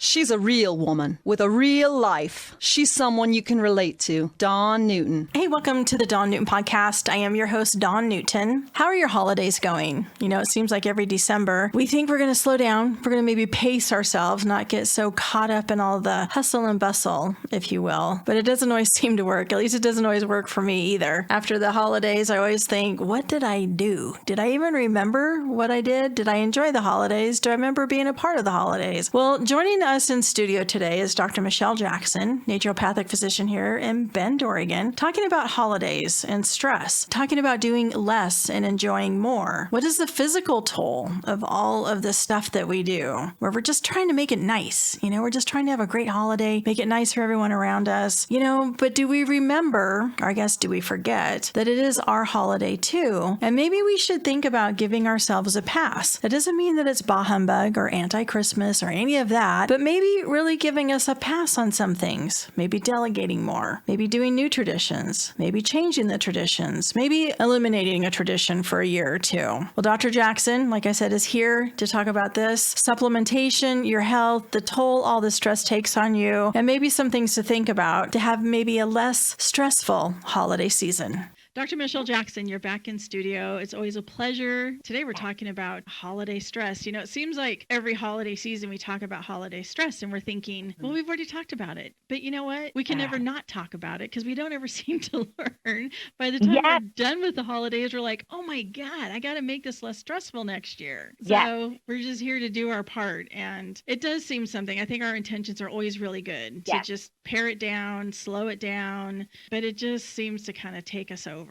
She's a real woman with a real life. She's someone you can relate to. Dawn Newton. Hey, welcome to the Dawn Newton podcast. I am your host, Dawn Newton. How are your holidays going? You know, it seems like every December we think we're going to slow down. We're going to maybe pace ourselves, not get so caught up in all the hustle and bustle, if you will. But it doesn't always seem to work. At least it doesn't always work for me either. After the holidays, I always think, what did I do? Did I even remember what I did? Did I enjoy the holidays? Do I remember being a part of the holidays? Well, joining us in studio today is Dr. Michelle Jackson, naturopathic physician here in Bend, Oregon, talking about holidays and stress, talking about doing less and enjoying more. What is the physical toll of all of the stuff that we do, where we're just trying to make it nice? You know, we're just trying to have a great holiday, make it nice for everyone around us, you know, but do we remember, or I guess do we forget, that it is our holiday too? And maybe we should think about giving ourselves a pass. That doesn't mean that it's bah humbug or anti-Christmas or any of that, but maybe really giving us a pass on some things, maybe delegating more, maybe doing new traditions, maybe changing the traditions, maybe eliminating a tradition for a year or two. Well, Dr. Jackson, like I said, is here to talk about this, supplementation, your health, the toll all the stress takes on you, and maybe some things to think about to have maybe a less stressful holiday season. Dr. Michelle Jackson, you're back in studio. It's always a pleasure. Today we're talking about holiday stress. You know, it seems like every holiday season we talk about holiday stress and we're thinking, well, we've already talked about it. But you know what? We can never not talk about it because we don't ever seem to learn. By the time we're done with the holidays, we're like, oh my God, I got to make this less stressful next year. So we're just here to do our part. And it does seem something. I think our intentions are always really good to just pare it down, slow it down. But it just seems to kind of take us over.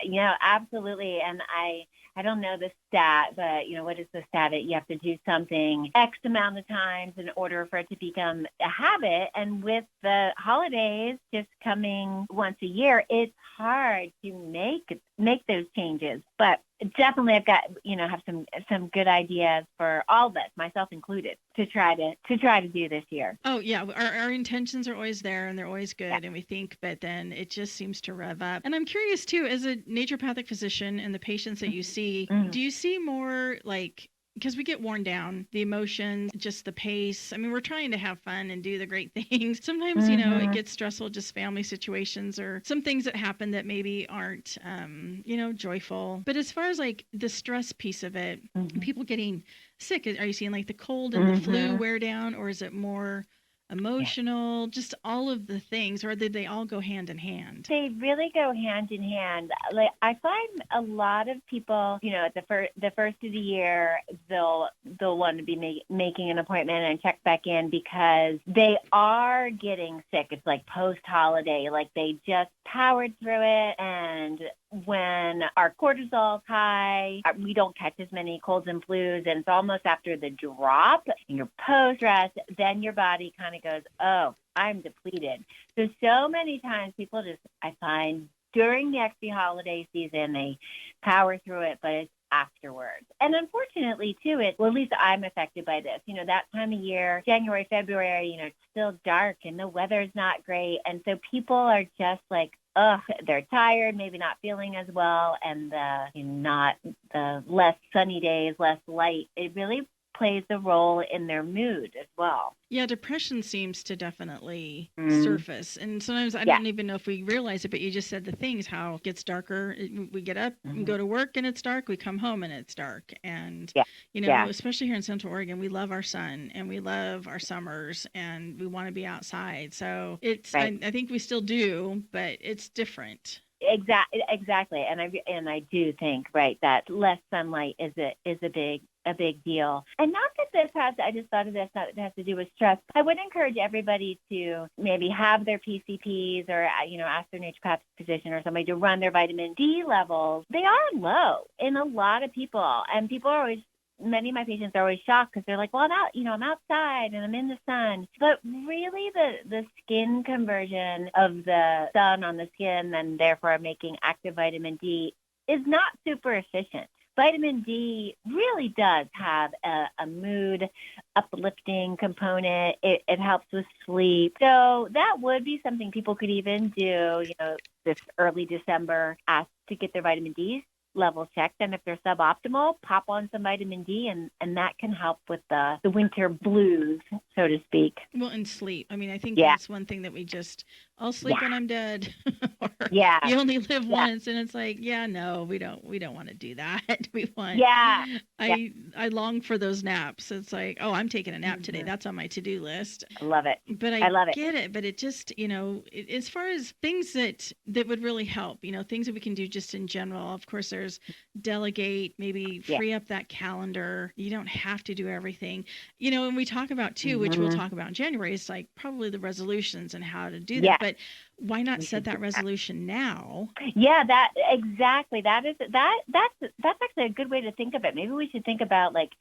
You know, absolutely. And I don't know the stat, but, you know, what is the stat? You have to do something X amount of times in order for it to become a habit. And with the holidays just coming once a year, it's hard to make those changes. But definitely I've got, you know, have some good ideas for all of us, myself included, to try to do this year. Oh, yeah. Our intentions are always there and they're always good. And we think, but then it just seems to rev up. And I'm curious, too, as a naturopathic physician and the patients that you see, do you see more like, because we get worn down, the emotions, just the pace. I mean, we're trying to have fun and do the great things. Sometimes, you know, it gets stressful, just family situations or some things that happen that maybe aren't, you know, joyful. But as far as like the stress piece of it, people getting sick, are you seeing like the cold and the flu wear down, or is it more emotional, just all of the things, or did they all go hand in hand? They really go hand in hand. Like, I find a lot of people, you know, at the first of the year, they'll want to be making an appointment and check back in because they are getting sick. It's like post-holiday, like they just powered through it, and when our cortisol's high, we don't catch as many colds and flus, and it's almost after the drop and you're post-stress, then your body kind of goes, oh, I'm depleted. So many times people just, I find during the XP holiday season, they power through it, but it's afterwards. And unfortunately, too, well, at least I'm affected by this. You know, that time of year, January, February, you know, it's still dark and the weather's not great. And so people are just like, they're tired, maybe not feeling as well. And the less sunny days, less light, it really plays a role in their mood as well. Yeah, depression seems to definitely surface. And sometimes I don't even know if we realize it, but you just said the things, how it gets darker. We get up and go to work and it's dark. We come home and it's dark. And, you know, especially here in Central Oregon, we love our sun and we love our summers and we want to be outside. So it's, I think we still do, but it's different. Exactly. And I do think, that less sunlight is a big deal. And not that this has, I just thought of this, that it has to do with stress. I would encourage everybody to maybe have their PCPs or, you know, ask their naturopathic physician or somebody to run their vitamin D levels. They are low in a lot of people. And people are always, many of my patients are always shocked because they're like, well, I'm outside and I'm in the sun. But really the skin conversion of the sun on the skin and therefore making active vitamin D is not super efficient. Vitamin D really does have a mood uplifting component. It helps with sleep. So that would be something people could even do, you know, this early December, ask to get their vitamin D levels checked. And if they're suboptimal, pop on some vitamin D, and that can help with the winter blues, so to speak. Well, and sleep. I mean, I think Yeah. that's one thing that I'll sleep when I'm dead. Or Yeah. you only live Yeah. once, and it's like, yeah, no, we don't want to do that. We want. Yeah. I long for those naps. It's like, oh, I'm taking a nap today. Mhm. That's on my to-do list. I love it. But I love it. get it. But it just, as far as things that would really help, things that we can do just in general. Of course, there's delegate, maybe free up that calendar. You don't have to do everything. And we talk about too, which we'll talk about in January, is like probably the resolutions and how to do that. But why not set that resolution now? Yeah, exactly. That's actually a good way to think of it. Maybe we should think about like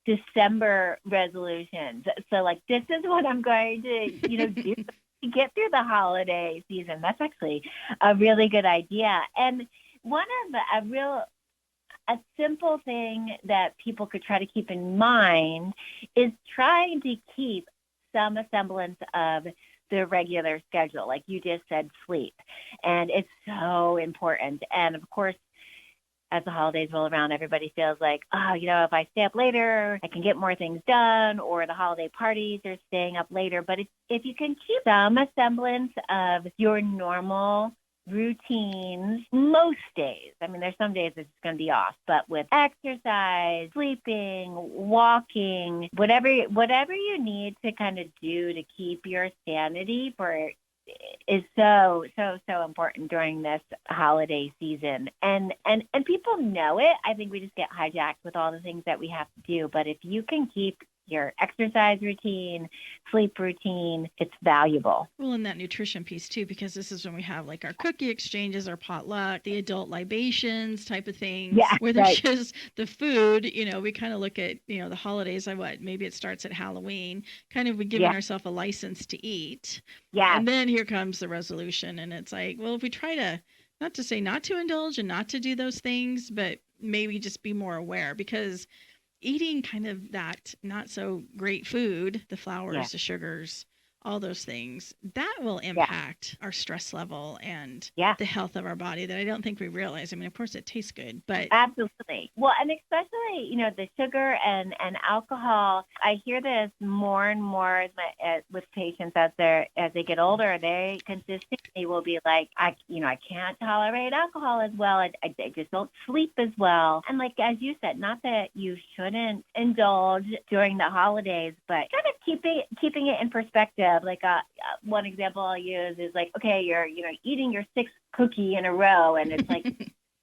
December resolutions. So like, this is what I'm going to, do to get through the holiday season. That's actually a really good idea. And one of a simple thing that people could try to keep in mind is trying to keep some semblance of the regular schedule. Like you just said, sleep. And it's so important. And of course, as the holidays roll around, everybody feels like, oh, if I stay up later, I can get more things done, or the holiday parties are staying up later. But if you can keep some semblance of your normal routines most days. I mean, there's some days it's going to be off, but with exercise, sleeping, walking, whatever you need to kind of do to keep your sanity is so important during this holiday season. And people know it. I think we just get hijacked with all the things that we have to do. But if you can keep your exercise routine, sleep routine, it's valuable. Well, and that nutrition piece too, because this is when we have like our cookie exchanges, our potluck, the adult libations type of things, where there's just the food, we kind of look at, the holidays, maybe it starts at Halloween, kind of giving ourselves a license to eat. Yeah. And then here comes the resolution. And it's like, well, if we try to, not to say not to indulge and not to do those things, but maybe just be more aware, because eating kind of that not so great food, the flours, the sugars, all those things, that will impact our stress level and the health of our body that I don't think we realize. I mean, of course it tastes good, but absolutely. Well, and especially, the sugar and alcohol, I hear this more and more with patients as they get older. They consistently will be like, I can't tolerate alcohol as well. I just don't sleep as well. And like, as you said, not that you shouldn't indulge during the holidays, but kind of keeping it in perspective. Like one example I'll use is like, okay, you're eating your sixth cookie in a row, and it's like,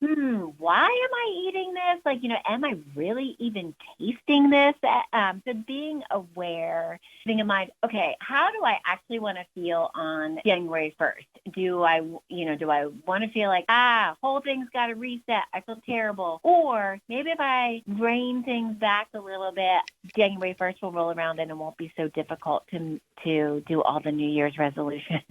why am I eating this? Like, am I really even tasting this? So being aware, keeping in mind, okay, how do I actually want to feel on January 1st? Do I want to feel like, whole thing's got to reset, I feel terrible? Or maybe if I rein things back a little bit, January 1st will roll around and it won't be so difficult to do all the New Year's resolutions.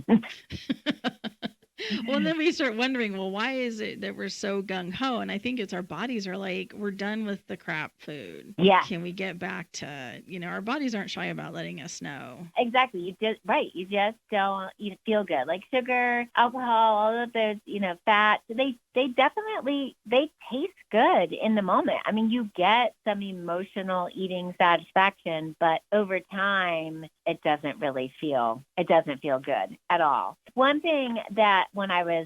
Well, then we start wondering, well, why is it that we're so gung-ho? And I think it's our bodies are like, we're done with the crap food. Yeah. Can we get back to, our bodies aren't shy about letting us know. Exactly. You just don't feel good. Like sugar, alcohol, all of those, fats, they definitely taste good in the moment. I mean, you get some emotional eating satisfaction, but over time, it doesn't feel good at all. One thing that when I was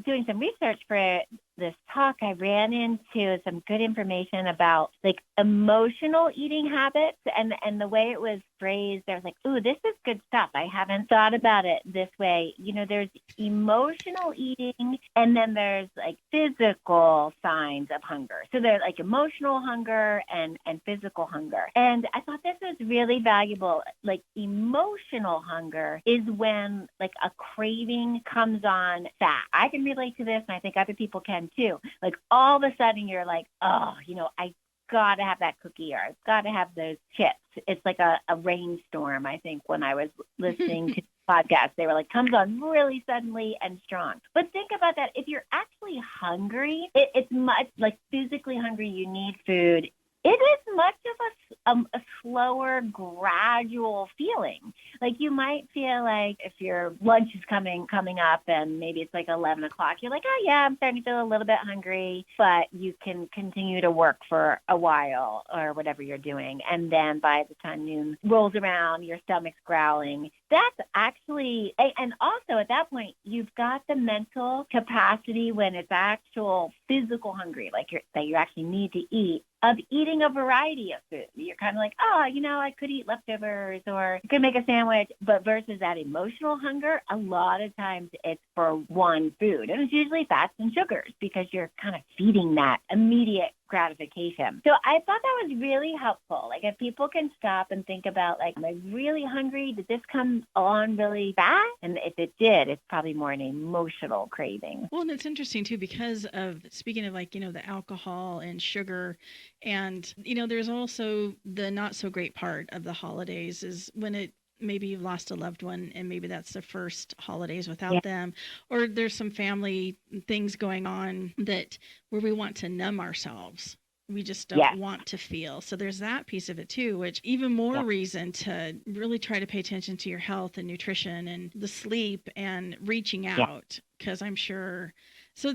doing some research for this talk, I ran into some good information about like emotional eating habits, and the way it was phrased, I was like, ooh, this is good stuff. I haven't thought about it this way. There's emotional eating, and then there's like physical signs of hunger. So there's like emotional hunger and physical hunger. And I thought this was really valuable. Like emotional hunger is when like a craving comes on fat. I can relate to this, and I think other people can too. Like all of a sudden you're like, oh, I got to have that cookie, or I've got to have those chips. It's like a rainstorm, I think, when I was listening to podcasts. They were like, comes on really suddenly and strong. But think about that. If you're actually hungry, it's much like physically hungry, you need food. it is much of a slower, gradual feeling. Like you might feel like if your lunch is coming up and maybe it's like 11 o'clock, you're like, oh yeah, I'm starting to feel a little bit hungry, but you can continue to work for a while or whatever you're doing. And then by the time noon rolls around, your stomach's growling. That's actually, and also at that point, you've got the mental capacity when it's actual physical hungry, like that you actually need to eat, of eating a variety of food. You're kind of like, oh, I could eat leftovers or I could make a sandwich. But versus that emotional hunger, a lot of times it's for one food. And it's usually fats and sugars because you're kind of feeding that immediate gratification. So I thought that was really helpful. Like if people can stop and think about, like, am I really hungry? Did this come on really fast? And if it did, it's probably more an emotional craving. Well, and it's interesting too, because of, speaking of like, the alcohol and sugar, and, there's also the not so great part of the holidays is when maybe you've lost a loved one and maybe that's the first holidays without them, or there's some family things going on where we want to numb ourselves. We just don't want to feel. So there's that piece of it too, which even more reason to really try to pay attention to your health and nutrition and the sleep and reaching out, because I'm sure. So,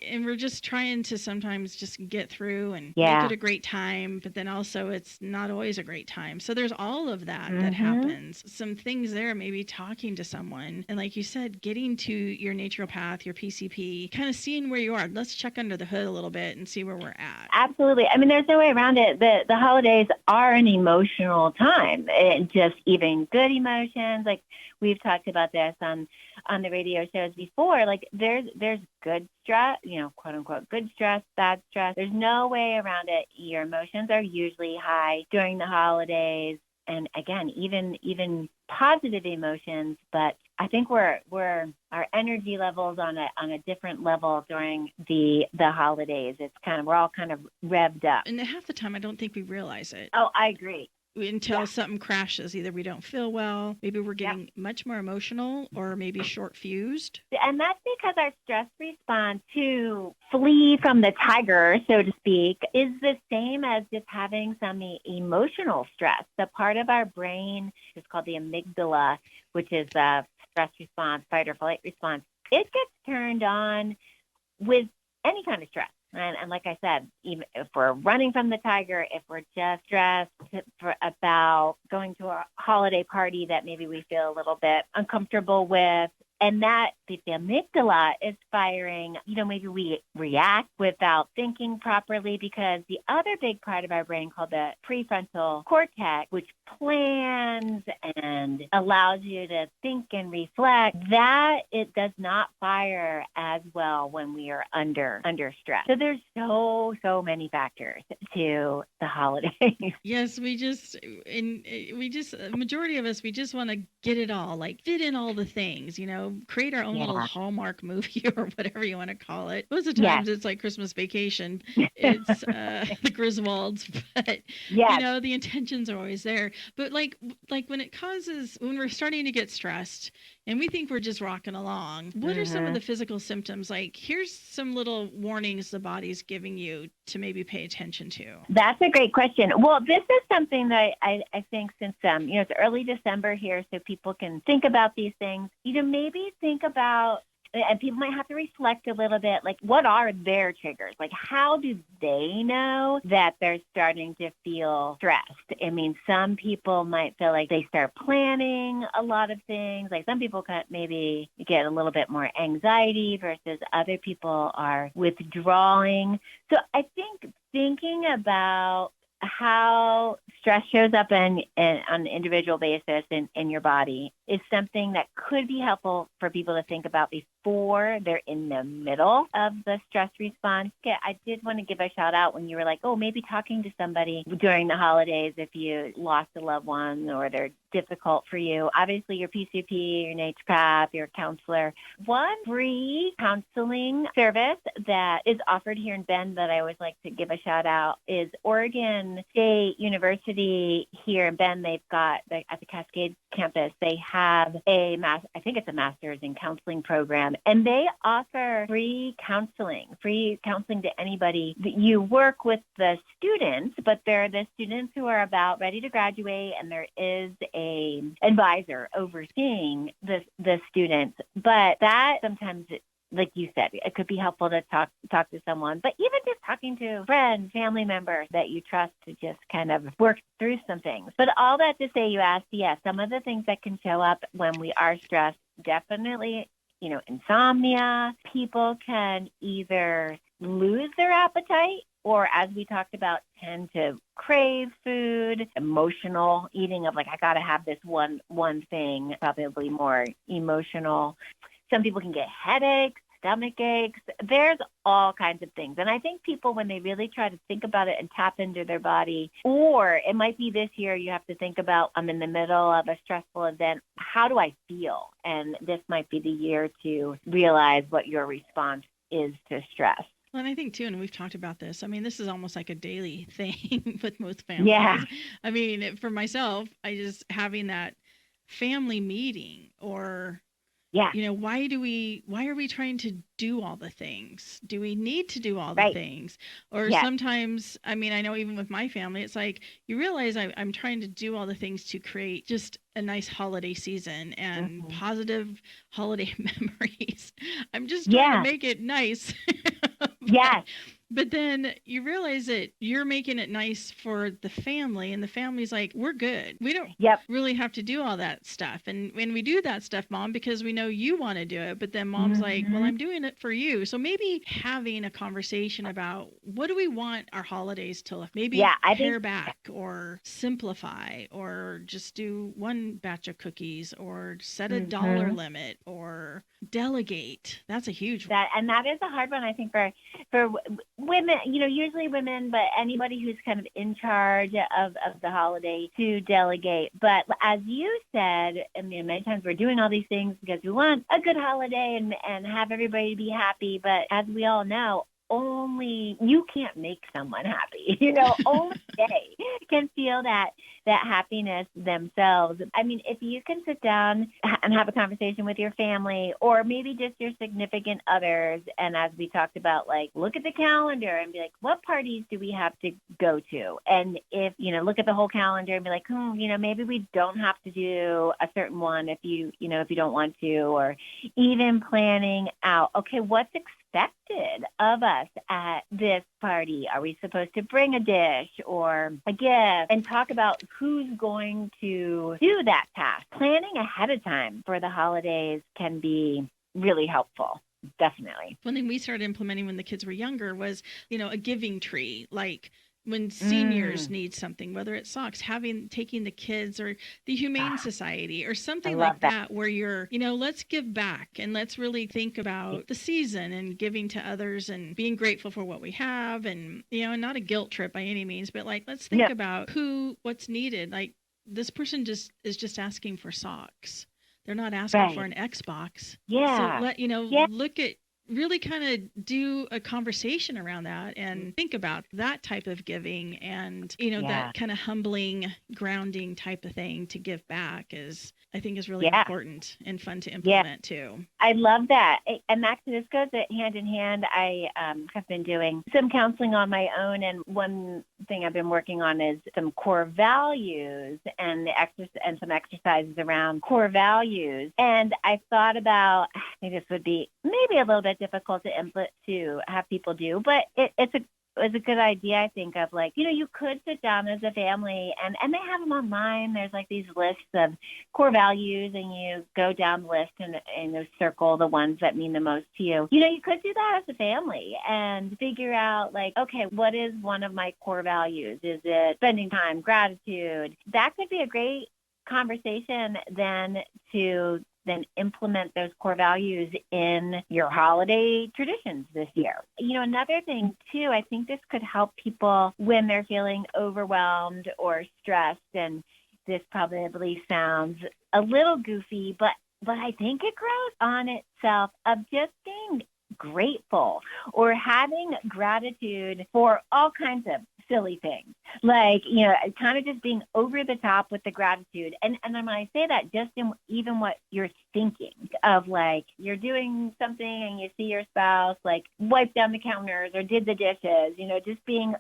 and we're just trying to sometimes just get through and make it a great time, but then also it's not always a great time. So there's all of that that happens. Some things there, maybe talking to someone. And like you said, getting to your naturopath, your PCP, kind of seeing where you are. Let's check under the hood a little bit and see where we're at. Absolutely. I mean, there's no way around it. The holidays are an emotional time. Just even good emotions. Like we've talked about this on the radio shows before. Like there's good stress, quote unquote, good stress, bad stress. There's no way around it. Your emotions are usually high during the holidays. And again, even positive emotions, but I think we're our energy levels on a different level during the holidays. It's we're all kind of revved up. And half the time I don't think we realize it. Oh, I agree. Until something crashes. Either we don't feel well, maybe we're getting much more emotional, or maybe short-fused. And that's because our stress response to flee from the tiger, so to speak, is the same as just having some emotional stress. The part of our brain is called the amygdala, which is the stress response, fight or flight response. It gets turned on with any kind of stress. And like I said, even if we're running from the tiger, if we're just stressed about going to a holiday party that maybe we feel a little bit uncomfortable with, and that the amygdala is firing, maybe we react without thinking properly, because the other big part of our brain called the prefrontal cortex, which plans and allows you to think and reflect, that it does not fire as well when we are under stress. So there's so many factors to the holidays. Yes, a majority of us, we just want to get it all, like fit in all the things, create our own little Hallmark movie or whatever you want to call it. Most of the times it's like Christmas Vacation. It's the Griswolds, but the intentions are always there. But like when we're starting to get stressed and we think we're just rocking along, what are some of the physical symptoms? Like, here's some little warnings the body's giving you to maybe pay attention to. That's a great question. Well, this is something that I think since, it's early December here, so people can think about these things. Maybe think about, and people might have to reflect a little bit, like, what are their triggers? Like, how do they know that they're starting to feel stressed? I mean, some people might feel like they start planning a lot of things. Like, some people can maybe get a little bit more anxiety versus other people are withdrawing. So I think thinking about how stress shows up on an individual basis in your body is something that could be helpful for people to think about before they're in the middle of the stress response. Yeah, I did want to give a shout out when you were like, oh, maybe talking to somebody during the holidays if you lost a loved one or they're difficult for you. Obviously, your PCP, your naturopath, your counselor. One free counseling service that is offered here in Bend that I always like to give a shout out is Oregon State University here in Bend. They've got, at the Cascade campus, they have I think it's a master's in counseling program, and they offer free counseling to anybody. You work with the students, but they're the students who are about ready to graduate, and there is a advisor overseeing the students. But that sometimes, like you said, it could be helpful to talk to someone, but even just talking to friends, family members that you trust to just kind of work through some things. But all that to say, you asked, yes, some of the things that can show up when we are stressed, definitely, insomnia. People can either lose their appetite or, as we talked about, tend to crave food, emotional eating of like, I got to have this one thing, probably more emotional. Some people can get headaches, stomach aches. There's all kinds of things. And I think people, when they really try to think about it and tap into their body, or it might be this year, you have to think about, I'm in the middle of a stressful event. How do I feel? And this might be the year to realize what your response is to stress. Well, and I think too, and we've talked about this, I mean, this is almost like a daily thing with most families. Yeah. I mean, for myself, I just having that family meeting or, why are we trying to do all the things? Do we need to do all the things? Or sometimes, I mean, I know even with my family, it's like you realize I'm trying to do all the things to create just a nice holiday season and positive holiday memories. I'm just trying to make it nice. But then you realize that you're making it nice for the family, and the family's like, we're good. We don't really have to do all that stuff. And when we do that stuff, Mom, because we know you want to do it, but then Mom's like, well, I'm doing it for you. So maybe having a conversation about what do we want our holidays to look, maybe pare back or simplify or just do one batch of cookies or set a dollar limit or delegate. That's a huge one. That is a hard one, I think, for women, usually women, but anybody who's kind of in charge of the holiday to delegate. But as you said, I mean, many times we're doing all these things because we want a good holiday and have everybody be happy. But as we all know, only you can't make someone happy. Only they can feel that happiness themselves. I mean, if you can sit down and have a conversation with your family or maybe just your significant others, and as we talked about, like, look at the calendar and be like, what parties do we have to go to? And if, look at the whole calendar and be like, maybe we don't have to do a certain one if you don't want to, or even planning out, okay, what's expected of us at this party? Are we supposed to bring a dish or a gift? And talk about who's going to do that task. Planning ahead of time for the holidays can be really helpful. Definitely. One thing we started implementing when the kids were younger was, a giving tree, like when seniors need something, whether it's socks, taking the kids or the Humane Society or something like that, where you're, let's give back and let's really think about the season and giving to others and being grateful for what we have. And, not a guilt trip by any means, but like, let's think about what's needed. Like this person is just asking for socks. They're not asking for an Xbox. Yeah. So look at, really kind of do a conversation around that and think about that type of giving and, that kind of humbling, grounding type of thing to give back I think is really important and fun to implement too. I love that. And this goes hand in hand. I have been doing some counseling on my own, and one thing I've been working on is some core values and some exercises around core values. And I thought about, I think this would be maybe a little bit difficult to have people do, but it's a good idea, I think, of like, you could sit down as a family and they have them online. There's like these lists of core values and you go down the list and circle the ones that mean the most to you. You could do that as a family and figure out like, okay, what is one of my core values? Is it spending time, gratitude? That could be a great conversation to implement those core values in your holiday traditions this year. Another thing too, I think this could help people when they're feeling overwhelmed or stressed. And, this probably sounds a little goofy, but I think it grows on itself of just being grateful or having gratitude for all kinds of silly things, like, kind of just being over the top with the gratitude. And when I say that, just in even what you're thinking of, like you're doing something and you see your spouse like wipe down the counters or did the dishes, just being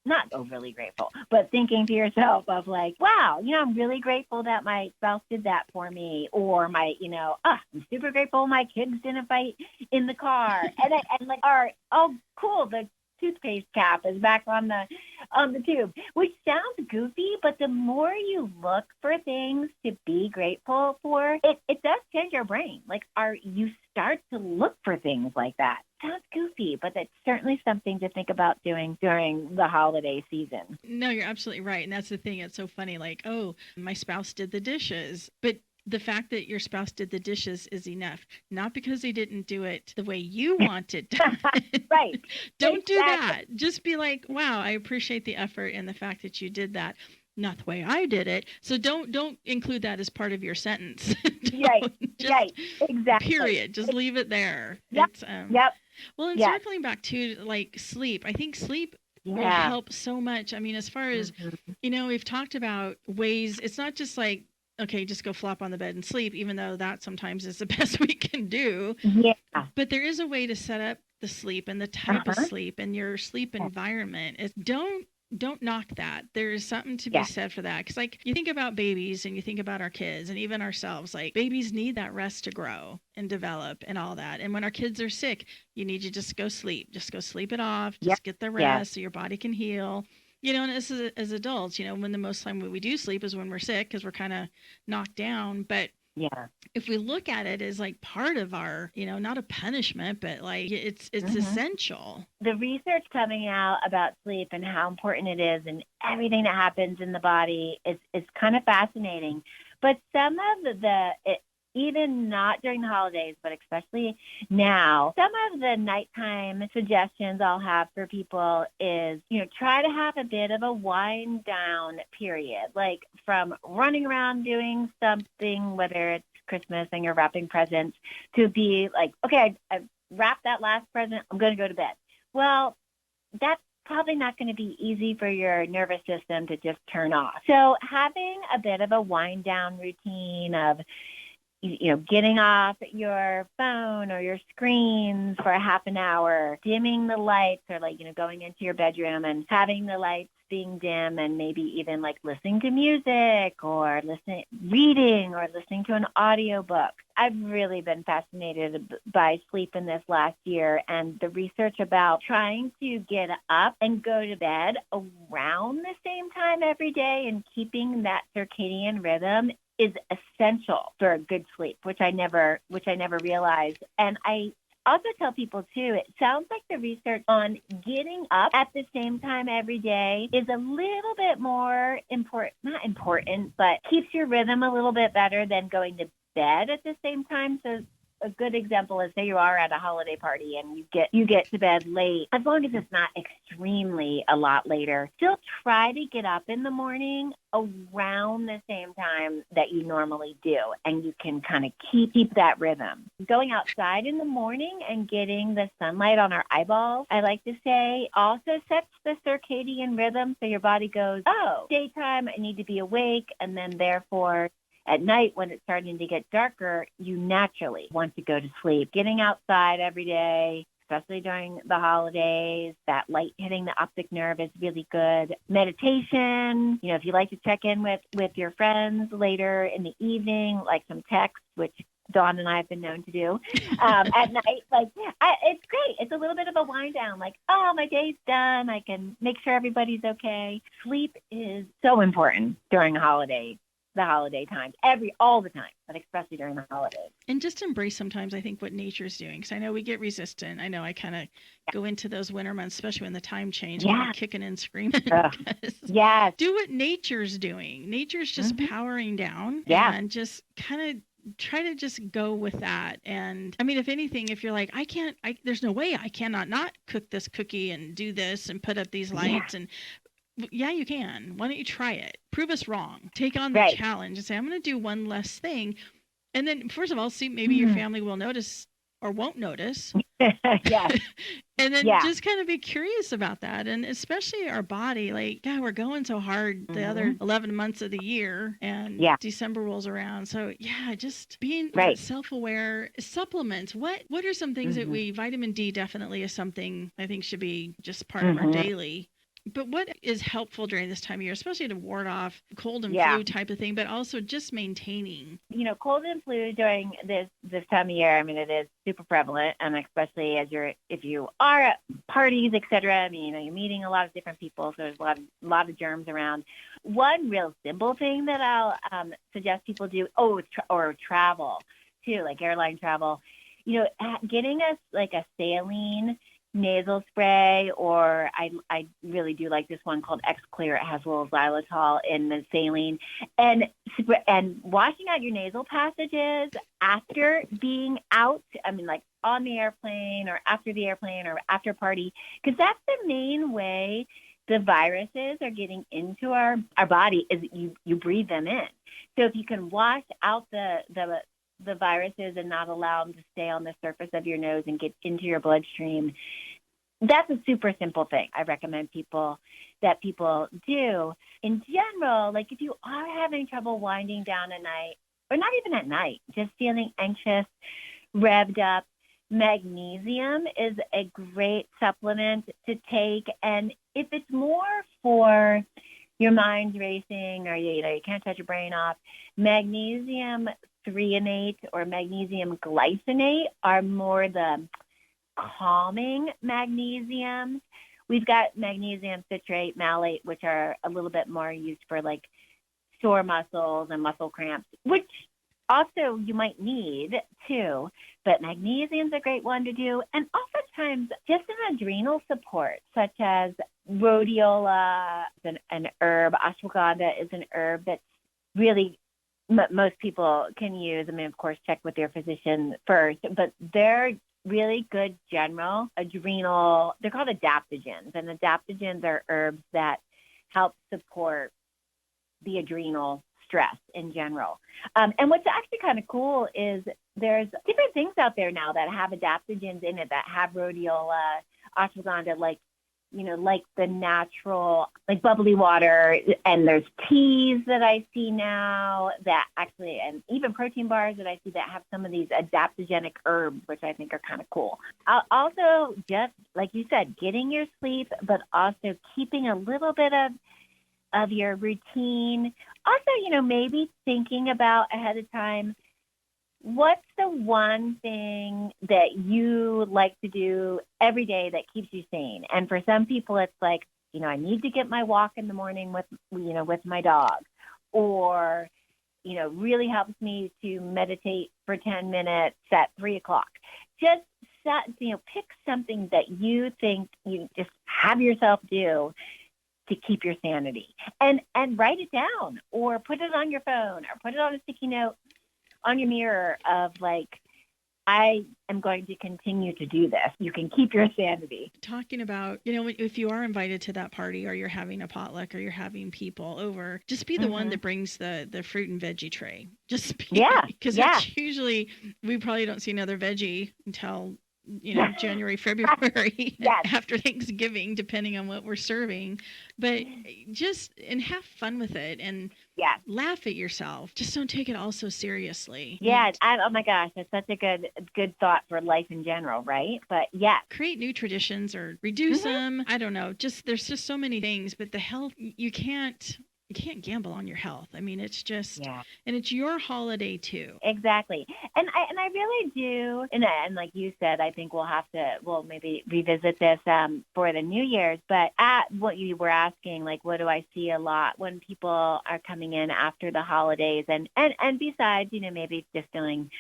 not overly grateful, but thinking to yourself of like, wow, I'm really grateful that my spouse did that for me, or I'm super grateful my kids didn't fight in the car, and like, oh, cool, the toothpaste cap is back on the tube, which sounds goofy, but the more you look for things to be grateful for, it does change your brain. Like, you start to look for things like that. Sounds goofy, but that's certainly something to think about doing during the holiday season. No, you're absolutely right. And that's the thing. It's so funny. Like, oh, my spouse did the dishes. But the fact that your spouse did the dishes is enough. Not because they didn't do it the way you wanted done. Right. Don't do that. Just be like, wow, I appreciate the effort and the fact that you did that. Not the way I did it. So don't include that as part of your sentence. Right. Exactly. Period. Just leave it there. Yep. Yep. Well, and circling back to like sleep, I think sleep will help so much. I mean, as far as, we've talked about ways, it's not just like, okay, just go flop on the bed and sleep, even though that sometimes is the best we can do. Yeah. But there is a way to set up the sleep and the type of sleep and your sleep environment. Don't knock that. There is something to be said for that. Because, like, you think about babies and you think about our kids and even ourselves. Like, babies need that rest to grow and develop and all that. And when our kids are sick, you need to just go sleep. Just go sleep it off. Just get the rest so your body can heal. And as adults, when the most time we do sleep is when we're sick because we're kind of knocked down. But if we look at it as like part of our, not a punishment, but like it's essential. The research coming out about sleep and how important it is and everything that happens in the body is kind of fascinating. But some of even not during the holidays, but especially now, some of the nighttime suggestions I'll have for people is, try to have a bit of a wind down period, like from running around doing something, whether it's Christmas and you're wrapping presents, to be like, okay, I wrapped that last present, I'm going to go to bed. Well, that's probably not going to be easy for your nervous system to just turn off. So having a bit of a wind down routine of, getting off your phone or your screens for a half an hour, dimming the lights, or like, going into your bedroom and having the lights being dim, and maybe even like listening to music or reading or listening to an audiobook. I've really been fascinated by sleep in this last year, and the research about trying to get up and go to bed around the same time every day and keeping that circadian rhythm is essential for a good sleep, which I never realized. And I also tell people too, it sounds like the research on getting up at the same time every day is a little bit more not important, but keeps your rhythm a little bit better than going to bed at the same time. So a good example is, say you are at a holiday party and you get to bed late, as long as it's not extremely a lot later, still try to get up in the morning around the same time that you normally do, and you can kind of keep that rhythm. Going outside in the morning and getting the sunlight on our eyeballs, I like to say, also sets the circadian rhythm, so your body goes, oh, daytime, I need to be awake, and then therefore at night, when it's starting to get darker, you naturally want to go to sleep. Getting outside every day, especially during the holidays, that light hitting the optic nerve is really good. Meditation, if you like to check in with your friends later in the evening, like some text, which Dawn and I have been known to do at night. It's great. It's a little bit of a wind down, like, oh, my day's done. I can make sure everybody's okay. Sleep is so important during the holiday times, all the time, but especially during the holidays. And just embrace sometimes, I think, what nature's doing. Because I know we get resistant. I know I kind of go into those winter months, especially when the time change, and kicking and screaming. Yes. Do what nature's doing. Nature's just powering down. And just kind of try to just go with that. And I mean, if anything, if you're like, there's no way I cannot not cook this cookie and do this and put up these lights and Yeah, you can. Why don't you try it? Prove us wrong. Take on the Right. challenge and say, I'm going to do one less thing. And then, first of all, see, maybe your Mhm. family will notice or won't notice. Yes. And then Yeah. just kind of be curious about that. And especially our body, like, God, we're going so hard the other Mhm. 11 months of the year, and Yeah. December rolls around. So, yeah, just being Right. self-aware. Supplements. What are some things that Mhm. vitamin D definitely is something I think should be just part of our Mhm. daily. But what is helpful during this time of year, especially to ward off cold and Yeah. flu type of thing, but also just maintaining? Cold and flu during this time of year, I mean, it is super prevalent, and especially if you are at parties, etc. I mean, you're meeting a lot of different people, so there's a lot of germs around. One real simple thing that I'll suggest people do, or travel too, like airline travel. Getting us like a saline nasal spray, or I really do like this one called X Clear. It has a little xylitol in the saline, and washing out your nasal passages after being out. I mean, like on the airplane or after the airplane or after a party, because that's the main way the viruses are getting into our body is you breathe them in. So if you can wash out the viruses and not allow them to stay on the surface of your nose and get into your bloodstream, that's a super simple thing I recommend people do. In general, like if you are having trouble winding down at night, or not even at night, just feeling anxious, revved up, magnesium is a great supplement to take. And if it's more for your mind's racing, or you can't touch your brain off, magnesium threonate or magnesium glycinate are more the calming magnesium. We've got magnesium citrate, malate, which are a little bit more used for like sore muscles and muscle cramps, which also you might need too. But magnesium's a great one to do. And oftentimes just an adrenal support, such as rhodiola, an herb. Ashwagandha is an herb that's really most people can use. I mean, of course, check with your physician first, but they're really good general adrenal. They're called adaptogens, and adaptogens are herbs that help support the adrenal stress in general. And what's actually kind of cool is there's different things out there now that have adaptogens in it, that have rhodiola, ashwagandha, like the natural, like bubbly water. And there's teas that I see now that actually, and even protein bars that I see that have some of these adaptogenic herbs, which I think are kind of cool. Also, just like you said, getting your sleep, but also keeping a little bit of your routine. Also, maybe thinking about ahead of time, what's the one thing that you like to do every day that keeps you sane? And for some people, it's like, I need to get my walk in the morning with my dog, or, really helps me to meditate for 10 minutes at 3:00. Just pick something that you think you just have yourself do to keep your sanity, and write it down, or put it on your phone, or put it on a sticky note on your mirror of like, I am going to continue to do this. You can keep your sanity. Talking about, if you are invited to that party, or you're having a potluck, or you're having people over, just be the one that brings the fruit and veggie tray. Just be, because that's usually, we probably don't see another veggie until January, February, after Thanksgiving, depending on what we're serving. But and have fun with it, and laugh at yourself. Just don't take it all so seriously. Yeah. Oh my gosh, that's such a good thought for life in general, right? But create new traditions or reduce them. I don't know. There's just so many things, but the health, you can't gamble on your health. I mean, it's just, and it's your holiday too. Exactly. And I really do. And like you said, I think we'll maybe revisit this for the New Year's. But at what you were asking, like, what do I see a lot when people are coming in after the holidays, and besides, maybe just feeling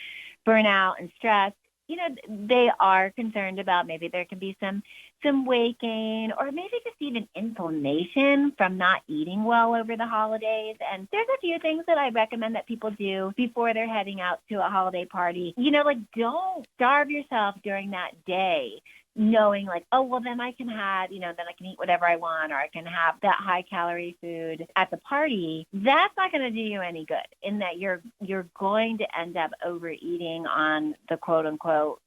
burnout and stress, they are concerned about maybe there can be some weight gain, or maybe just even inflammation from not eating well over the holidays. And there's a few things that I recommend that people do before they're heading out to a holiday party. Like, don't starve yourself during that day. knowing like, oh, well, then I can have, then I can eat whatever I want, or I can have that high calorie food at the party, that's not going to do you any good, in that you're going to end up overeating on the quote unquote,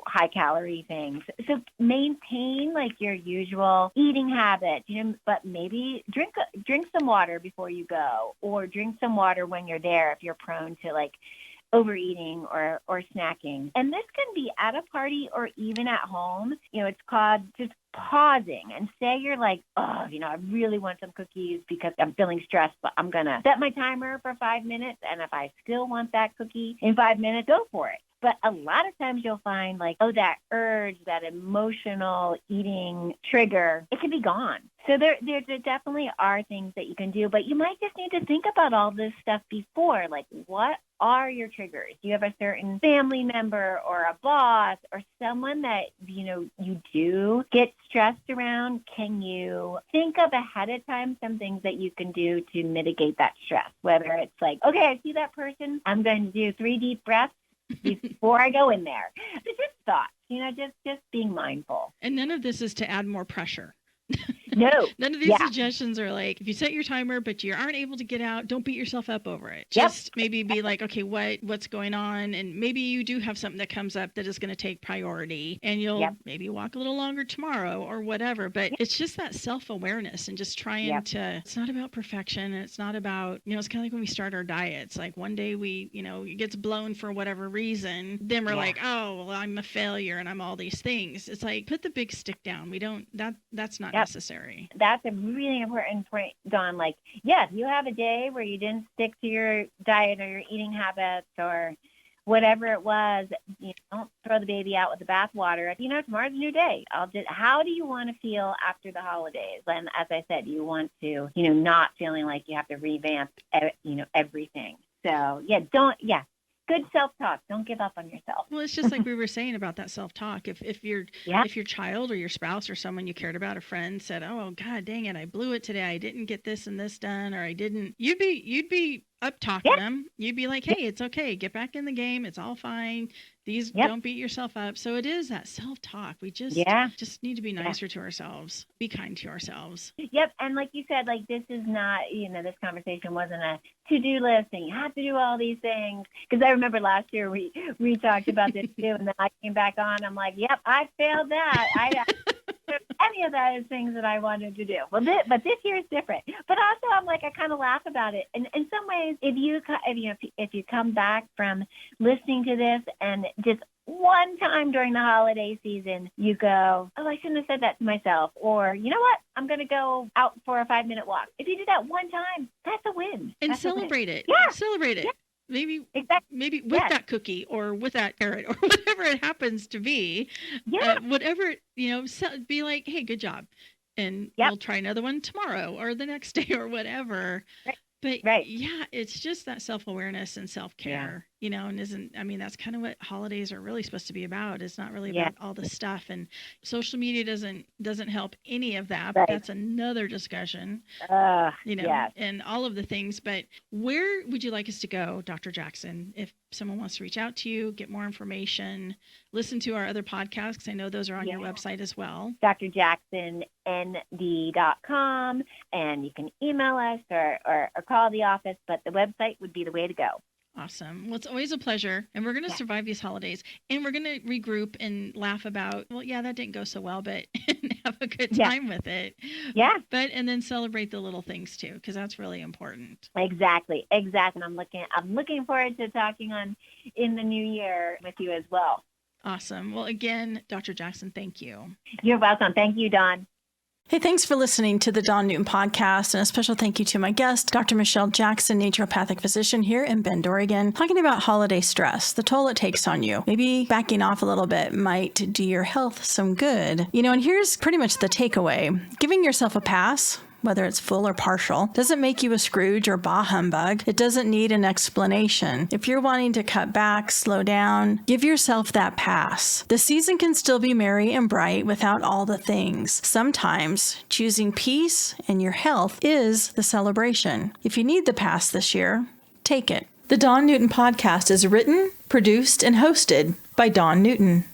high calorie things. So maintain like your usual eating habits, but maybe drink some water before you go, or drink some water when you're there if you're prone to like overeating or snacking. And this can be at a party or even at home. It's called just pausing, and say you're like, oh, I really want some cookies because I'm feeling stressed, but I'm going to set my timer for 5 minutes. And if I still want that cookie in 5 minutes, go for it. But a lot of times you'll find like, oh, that urge, that emotional eating trigger, it can be gone. So there definitely are things that you can do, but you might just need to think about all this stuff before. Like, what are your triggers? Do you have a certain family member or a boss or someone that, you do get stressed around? Can you think of ahead of time some things that you can do to mitigate that stress? Whether it's like, okay, I see that person, I'm going to do 3 deep breaths before I go in there. It's just thoughts, just being mindful. And none of this is to add more pressure. No. None of these suggestions are like, if you set your timer but you aren't able to get out, don't beat yourself up over it. Just maybe be like, okay, what's going on? And maybe you do have something that comes up that is going to take priority, and you'll maybe walk a little longer tomorrow or whatever. But it's just that self-awareness and just trying to, it's not about perfection. It's not about, it's kind of like when we start our diets. Like one day we, it gets blown for whatever reason. Then we're like, oh, well, I'm a failure and I'm all these things. It's like, put the big stick down. We don't, that's not necessary. That's a really important point, Dawn. Like, yes, you have a day where you didn't stick to your diet or your eating habits or whatever it was. Don't throw the baby out with the bathwater. Tomorrow's a new day. How do you want to feel after the holidays? And as I said, you want to, not feeling like you have to revamp, everything. So good self-talk. Don't give up on yourself. Well, it's just like we were saying about that self-talk. If your child or your spouse or someone you cared about, a friend said, "Oh, God dang it, I blew it today. I didn't get this and this done, or I didn't," you'd be up talking them. You'd be like, "Hey, it's okay. Get back in the game. It's all fine. Don't beat yourself up." So it is that self-talk. We just need to be nicer to ourselves. Be kind to ourselves. Yep. And like you said, like this is not, this conversation wasn't a to-do list and you have to do all these things. Because I remember last year we talked about this too, and then I came back on. I'm like, yep, I failed that. I any of those things that I wanted to do. Well, but this year is different. But also, I'm like, I kind of laugh about it. And in some ways, if you come back from listening to this and just one time during the holiday season, you go, oh, I shouldn't have said that to myself. Or, you know what? I'm going to go out for a 5-minute walk. If you do that one time, that's a win. And celebrate it. Yeah. Celebrate it. Yeah. Maybe with that cookie or with that carrot or whatever it happens to be. Yeah. Whatever, be like, hey, good job. And we'll try another one tomorrow or the next day or whatever. Right. But it's just that self-awareness and self-care, and that's kind of what holidays are really supposed to be about. It's not really about all this stuff, and social media doesn't help any of that, but that's another discussion, and all of the things. But where would you like us to go, Dr. Jackson, if someone wants to reach out to you, get more information, listen to our other podcasts, because I know those are on your website as well. drjacksonnd.com, and you can email us or call the office, but the website would be the way to go. Awesome. Well, it's always a pleasure, and we're going to survive these holidays, and we're going to regroup and laugh about, well, that didn't go so well, but have a good time with it. Yeah. And then celebrate the little things too, because that's really important. Exactly. And I'm looking forward to talking in the new year with you as well. Awesome. Well, again, Dr. Jackson, thank you. You're welcome. Thank you, Dawn. Hey, thanks for listening to the Dawn Newton podcast, and a special thank you to my guest, Dr. Michelle Jackson, naturopathic physician here in Bend, Oregon, talking about holiday stress, the toll it takes on you. Maybe backing off a little bit might do your health some good. And here's pretty much the takeaway. Giving yourself a pass, whether it's full or partial, doesn't make you a Scrooge or bah humbug. It doesn't need an explanation. If you're wanting to cut back, slow down, give yourself that pass. The season can still be merry and bright without all the things. Sometimes choosing peace and your health is the celebration. If you need the pass this year, take it. The Dawn Newton podcast is written, produced, and hosted by Dawn Newton.